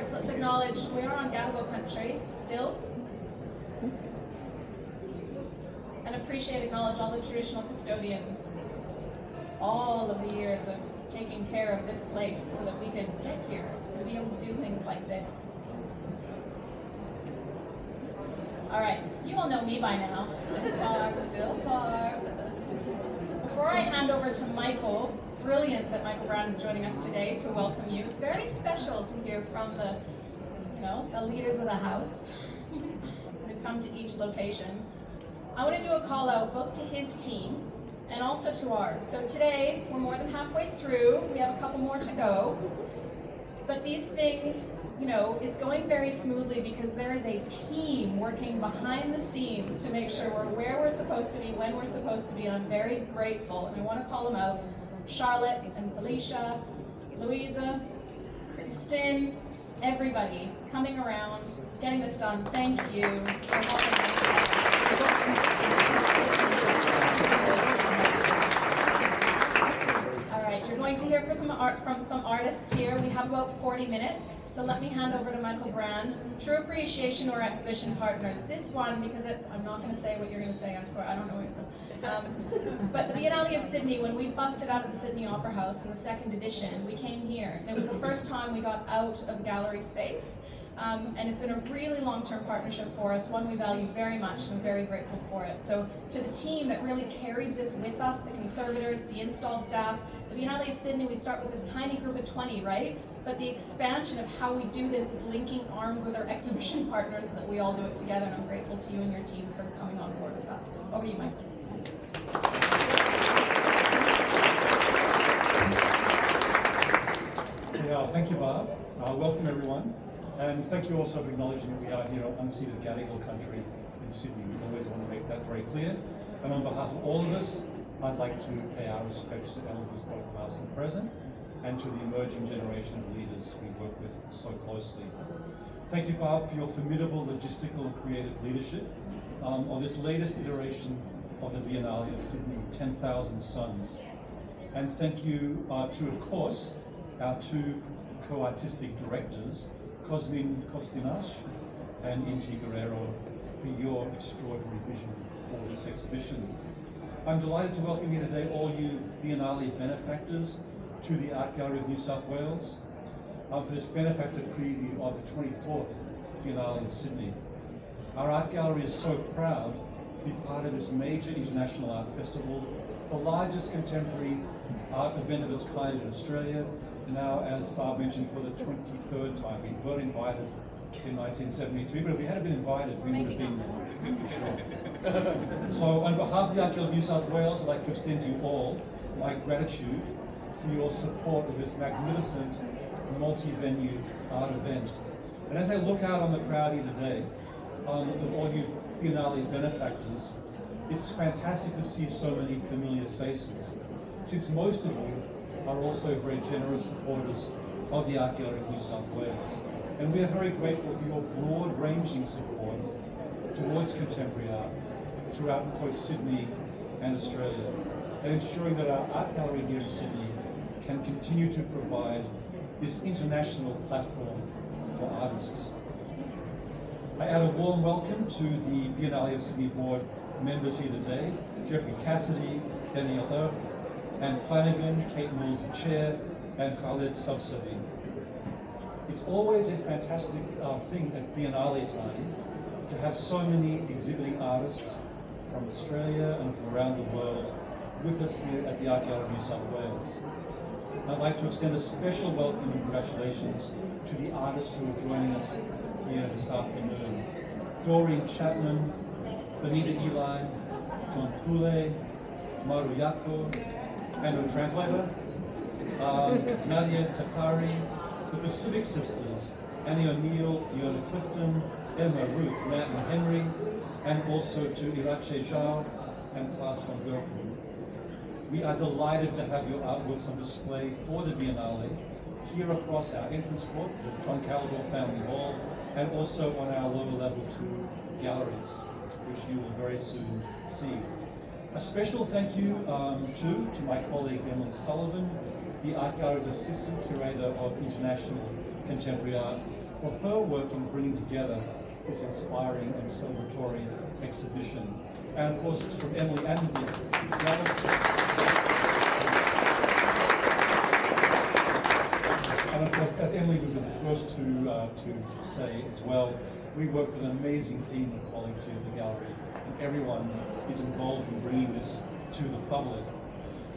course, let's acknowledge we are on Gadigal country still. And acknowledge all the traditional custodians. All of the years of taking care of this place so that we could get here and be able to do things like this. All right, you all know me by now. Barb, still Barb. Before I hand over to Michael, brilliant that Michael Brown is joining us today to welcome you. It's very special to hear from the leaders of the house who come to each location. I want to do a call out both to his team and also to ours. So today, we're more than halfway through. We have a couple more to go. But these things, it's going very smoothly because there is a team working behind the scenes to make sure we're where we're supposed to be, when we're supposed to be, and I'm very grateful. And I want to call them out. Charlotte and Felicia, Louisa, Kristen, everybody coming around, getting this done. Thank you for helping us. All right, you're going to hear from some artists here. We have about 40 minutes, so let me hand over to Michael Brand. True Appreciation or Exhibition Partners. This one, because I'm not going to say what you're going to say, I'm sorry, I don't know what you're saying. But the Biennale of Sydney, when we busted out of the Sydney Opera House in the second edition, we came here, and it was the first time we got out of gallery space. And it's been a really long-term partnership for us, one we value very much, and I'm very grateful for it. So to the team that really carries this with us, the conservators, the install staff, the Biennale of Sydney, we start with this tiny group of 20, right? But the expansion of how we do this is linking arms with our exhibition partners so that we all do it together, and I'm grateful to you and your team for coming on board with us. Over to you, Mike. Yeah, thank you, Barb. Welcome, everyone. And thank you also for acknowledging that we are here on unceded Gadigal country in Sydney. We always want to make that very clear. And on behalf of all of us, I'd like to pay our respects to elders both past and present, and to the emerging generation of leaders we work with so closely. Thank you, Barb, for your formidable logistical and creative leadership on this latest iteration of the Biennale of Sydney, 10,000 Suns. And thank you to, of course, our two co-artistic directors, Cosmin Costinash and Inti Guerrero, for your extraordinary vision for this exhibition. I'm delighted to welcome here today all you Biennale benefactors to the Art Gallery of New South Wales for this benefactor preview of the 24th Biennale of Sydney. Our art gallery is so proud to be part of this major international art festival, the largest contemporary art event of its kind in Australia, and now, as Barb mentioned, for the 23rd time. We were invited in 1973, but if we hadn't been invited, we would have been there, for sure. So, on behalf of the Art Gallery of New South Wales, I'd like to extend to you all my gratitude for your support of this magnificent multi-venue art event. And as I look out on the crowd here today, of all you Biennale benefactors, it's fantastic to see so many familiar faces, since most of you are also very generous supporters of the Art Gallery of New South Wales. And we are very grateful for your broad-ranging support towards contemporary art throughout both Sydney and Australia, and ensuring that our art gallery here in Sydney can continue to provide this international platform for artists. I add a warm welcome to the Biennale of Sydney Board members here today, Jeffrey Cassidy, Daniel Earp, Anne Flanagan, Kate Mills, the chair, and Khaled Subsavi. It's always a fantastic thing at Biennale time to have so many exhibiting artists from Australia and from around the world with us here at the Art Gallery of New South Wales. I'd like to extend a special welcome and congratulations to the artists who are joining us here this afternoon. Doreen Chapman, Benita Eli, John Poulet, Maru Yako, and a translator, Nadia Takari, the Pacific Sisters, Annie O'Neill, Fiona Clifton, Emma, Ruth, Matt and Henry, and also to Irache Zhao and Klaas van Gerpen. We are delighted to have your artworks on display for the Biennale here across our entrance court, the John Caldwell Family Hall, and also on our lower level 2 galleries, which you will very soon see. A special thank you to my colleague Emily Sullivan, the Art Gallery's Assistant Curator of International Contemporary Art, for her work in bringing together this inspiring and celebratory exhibition. And of course, it's from Emily and and of course, as Emily would be the first to say as well, we work with an amazing team of colleagues here at the gallery, and everyone is involved in bringing this to the public.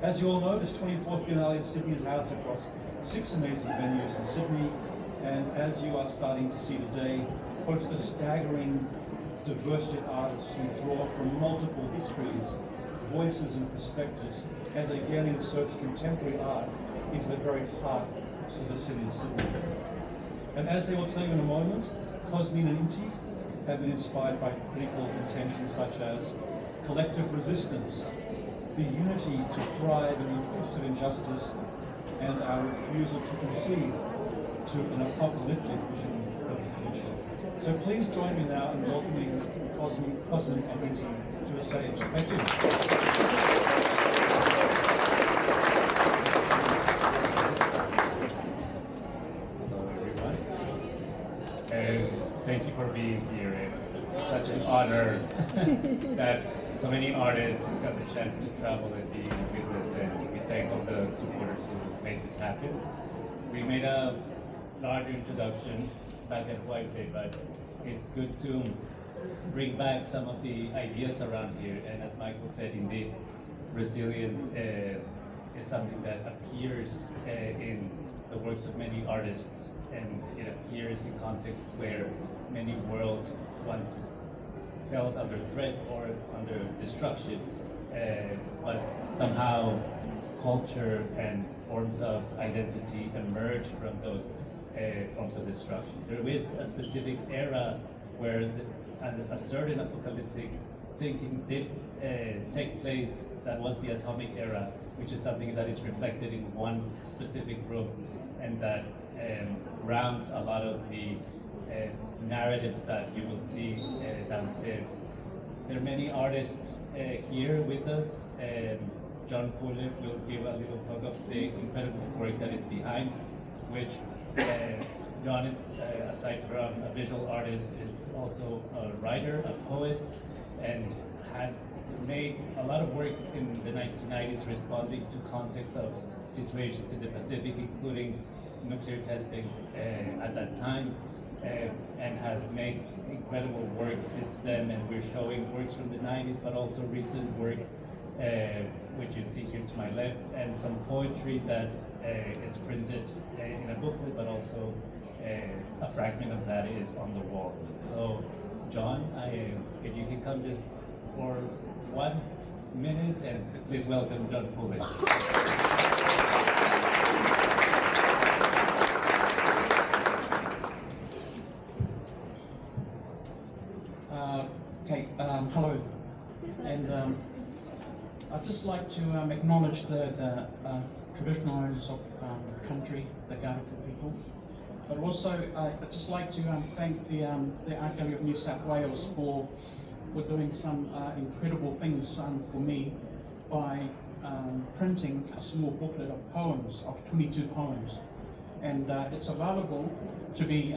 As you all know, this 24th Biennale of Sydney is housed across 6 amazing venues in Sydney, and as you are starting to see today, hosts a staggering diversity of artists who draw from multiple histories, voices and perspectives as they again inserts contemporary art into the very heart of the city of Sydney. And as they will tell you in a moment, Cosmin and Inti have been inspired by critical intentions such as collective resistance, the unity to thrive in the face of injustice, and our refusal to concede to an apocalyptic vision of the future. So please join me now in welcoming Cosmin and Inti to the stage. Thank you. Hello everyone. Thank you for being here. It's such an honor that so many artists got the chance to travel and be with us, and we thank all the supporters who made this happen. We made a larger introduction back at White Day, but it's good to bring back some of the ideas around here. And as Michael said, indeed, resilience is something that appears in the works of many artists, and it appears in contexts where many worlds once felt under threat or under destruction, but somehow culture and forms of identity emerge from those forms of destruction. There is a specific era where a certain apocalyptic thinking did take place. That was the atomic era, which is something that is reflected in one specific group, and that grounds a lot of the narratives that you will see downstairs. There are many artists here with us. John Pulle will give a little talk of the incredible work that is behind, which John is, aside from a visual artist, is also a writer, a poet, and had made a lot of work in the 1990s responding to context of situations in the Pacific, including nuclear testing at that time, and has made incredible work since then. And we're showing works from the 90s, but also recent work, which you see here to my left, and some poetry that is printed in a booklet, but also a fragment of that is on the walls. So, John, if you can come just for 1 minute, and please welcome John Pulle. Hello, and I'd just like to acknowledge the traditional owners of the country, the Gadigal people, but also I'd just like to thank the Art Gallery of New South Wales for doing some incredible things for me by printing a small booklet of poems, of 22 poems, and it's available to be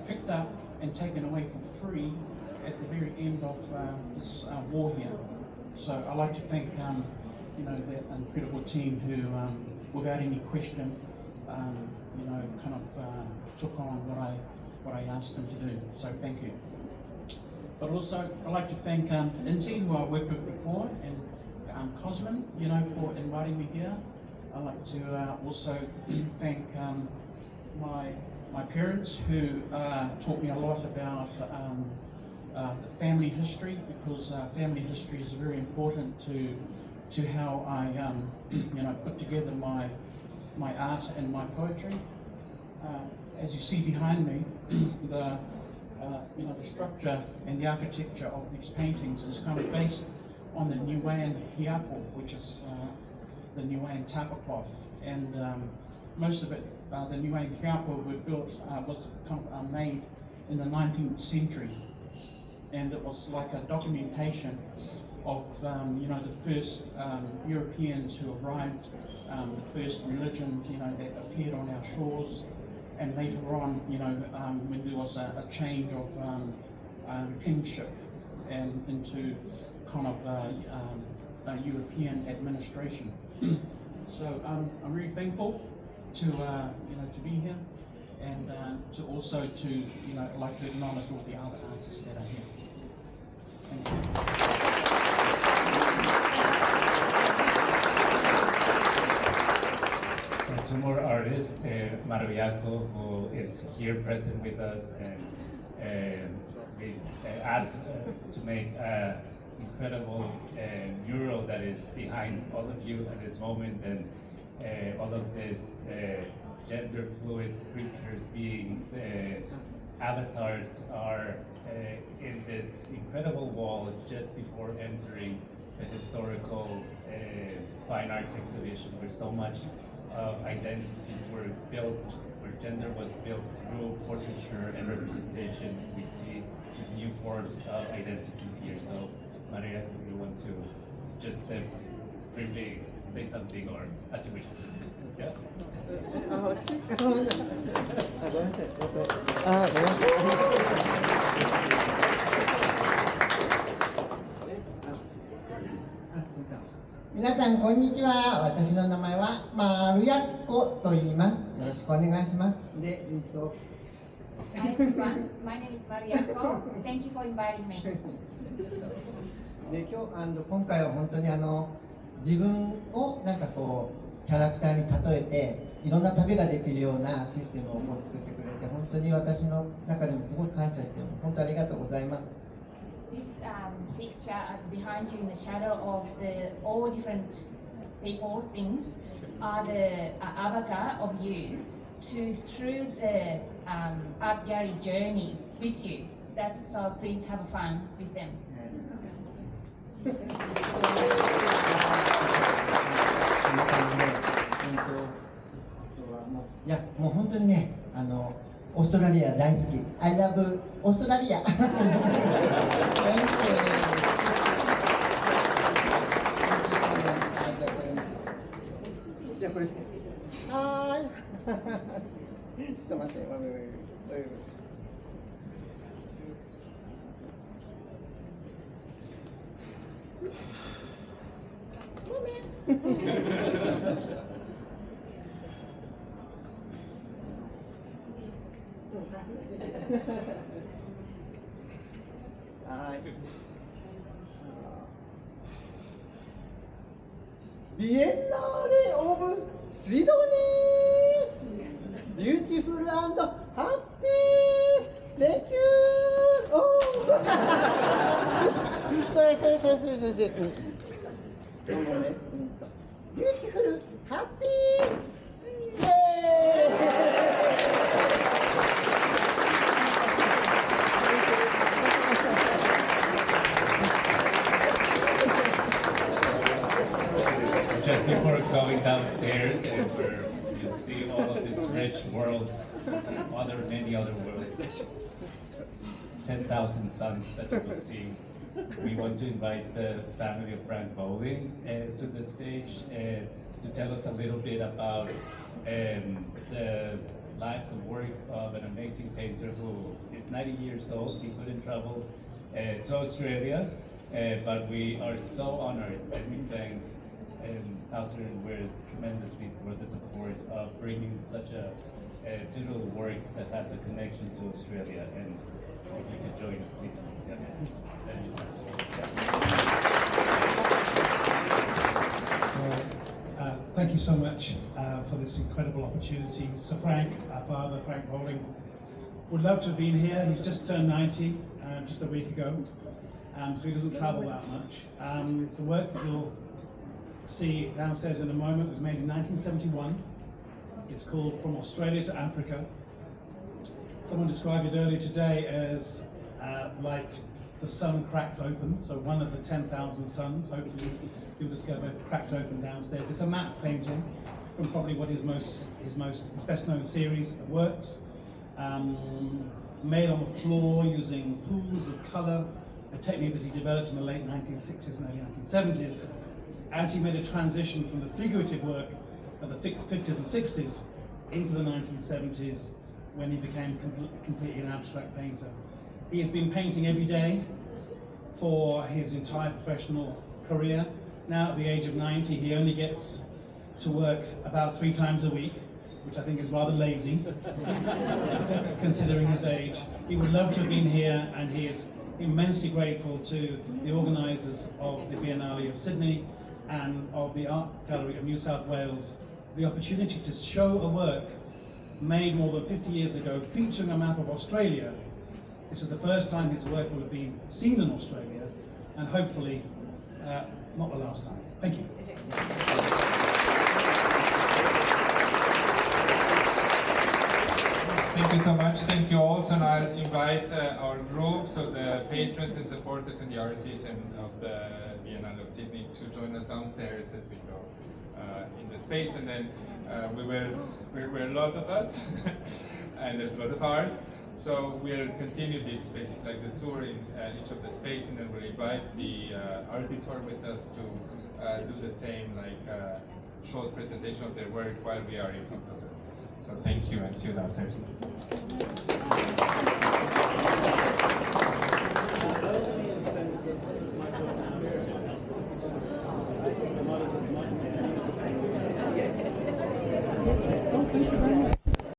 picked up and taken away for free at the very end of this war here. So I'd like to thank you know, that incredible team who, without any question, you know, kind of took on what I asked them to do. So thank you. But also I'd like to thank Inti, who I worked with before, and Cosmin, you know, for inviting me here. I'd like to also thank my parents, who taught me a lot about the family history, because family history is very important to how I you know, put together my art and my poetry. As you see behind me, the you know, the structure and the architecture of these paintings is kind of based on the Niuean hiapo, which is the Niuean tablecloth, and most of it, the Niuean hiapo was made in the 19th century. And it was like a documentation of you know, the first Europeans who arrived, the first religion, you know, that appeared on our shores, and later on, you know, when there was a change of kingship and into kind of a European administration. So I'm really thankful to you know, to be here, and to also to, you know, like to acknowledge all the other artists that are here. Thank you. So two more artists, Maruyako, who is here present with us, and we asked to make an incredible mural that is behind all of you at this moment, and all of these gender fluid creatures, beings, avatars are in this incredible wall just before entering the historical fine arts exhibition, where so much of identities were built, where gender was built through portraiture and representation. We see these new forms of identities here. So, Maria, you want to just briefly say something, or as you wish? Yeah? 皆さんこんにちは。私の名前はまるやっこと言います。よろしくお願いします。で、Hi everyone, my name is Mariako. Thank you for inviting me. で今回は本当に自分をなんかこうキャラクターに例えていろんな旅ができるようなシステムをこう作ってくれて本当に私の中でもすごく感謝しています。本当にありがとうございます。This picture behind you in the shadow of all different people, things, are the avatar of you through the art gallery journey with you. So please have fun with them. こんな感じで、あとはもう本当にね、オーストラリア大好き。I love オーストラリア。じゃあこれ、はーい。ちょっと待って、ビエンナーレ・オブ・シドニー、ビューティフル&ハッピー、レキュー、それ、もうね、ビューティフル、ハッピー、イエJust before going downstairs, and where you see all of these rich worlds, many other worlds, 10,000 suns that you will see. We want to invite the family of Frank Bowling to the stage to tell us a little bit about the life, the work of an amazing painter who is 90 years old. He couldn't travel to Australia, but we are so honored, and we thank Hauser and Weir tremendously for the support of bringing such a digital work that has a connection to Australia. And if you could join us, please. Yeah. Thank you so much for this incredible opportunity. Sir Frank, our father, Frank Bowling, would love to have been here. He's just turned 90 just a week ago, so he doesn't travel that much. The work that you'll see downstairs in a moment was made in 1971. It's called From Australia to Africa. Someone described it earlier today as like the sun cracked open, so one of the 10,000 suns, hopefully you'll discover, cracked open downstairs. It's a matte painting from probably what his best known series of works, made on the floor using pools of colour, a technique that he developed in the late 1960s and early 1970s, as he made a transition from the figurative work of the 50s and 60s into the 1970s when he became completely an abstract painter. He has been painting every day for his entire professional career. Now at the age of 90, he only gets to work about 3 times a week, which I think is rather lazy, considering his age. He would love to have been here, and he is immensely grateful to the organisers of the Biennale of Sydney and of the Art Gallery of New South Wales for the opportunity to show a work made more than 50 years ago featuring a map of Australia. This is the first time his work will have been seen in Australia, and hopefully not the last time. Thank you. Thank you so much. Thank you all. So now I'll invite our group, so the patrons and supporters and the artists of the Biennale of Sydney to join us downstairs as we go in the space. And then we're a lot of us, and there's a lot of art. So we'll continue this, basically like the tour in each of the space, and then we'll invite the artists who are with us to do the same, like short presentation of their work while we are in front of them. So thank you, and see you downstairs.